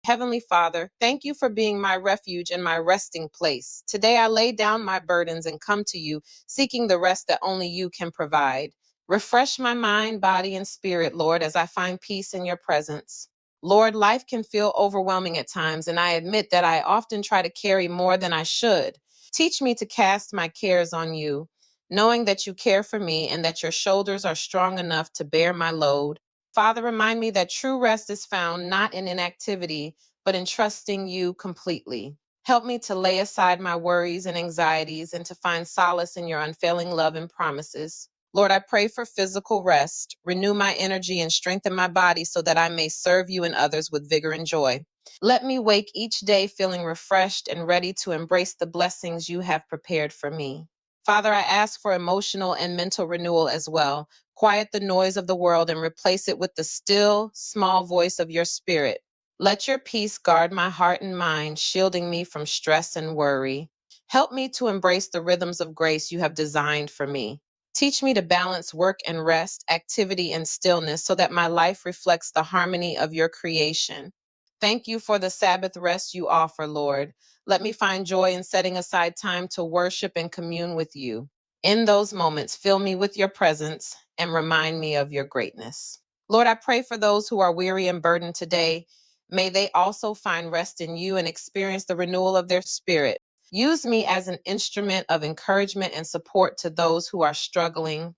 Heavenly Father, thank you for being my refuge and my resting place. Today I lay down my burdens and come to you, seeking the rest that only you can provide. Refresh my mind, body, and spirit, Lord, as I find peace in your presence. Lord, life can feel overwhelming at times, and I admit that I often try to carry more than I should. Teach me to cast my cares on you, knowing that you care for me and that your shoulders are strong enough to bear my load. Father, remind me that true rest is found not in inactivity, but in trusting you completely. Help me to lay aside my worries and anxieties and to find solace in your unfailing love and promises. Lord, I pray for physical rest. Renew my energy and strengthen my body so that I may serve you and others with vigor and joy. Let me wake each day feeling refreshed and ready to embrace the blessings you have prepared for me. Father, I ask for emotional and mental renewal as well. Quiet the noise of the world and replace it with the still, small voice of your spirit. Let your peace guard my heart and mind, shielding me from stress and worry. Help me to embrace the rhythms of grace you have designed for me. Teach me to balance work and rest, activity and stillness, so that my life reflects the harmony of your creation. Thank you for the Sabbath rest you offer, Lord. Let me find joy in setting aside time to worship and commune with you. In those moments, fill me with your presence and remind me of your greatness. Lord, I pray for those who are weary and burdened today. May they also find rest in you and experience the renewal of their spirit. Use me as an instrument of encouragement and support to those who are struggling.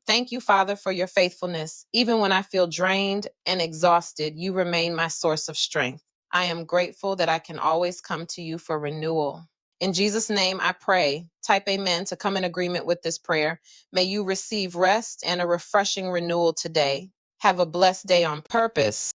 Thank you, Father, for your faithfulness. Even when I feel drained and exhausted, you remain my source of strength. I am grateful that I can always come to you for renewal. In Jesus' name, I pray. Type amen to come in agreement with this prayer. May you receive rest and a refreshing renewal today. Have a blessed day on purpose.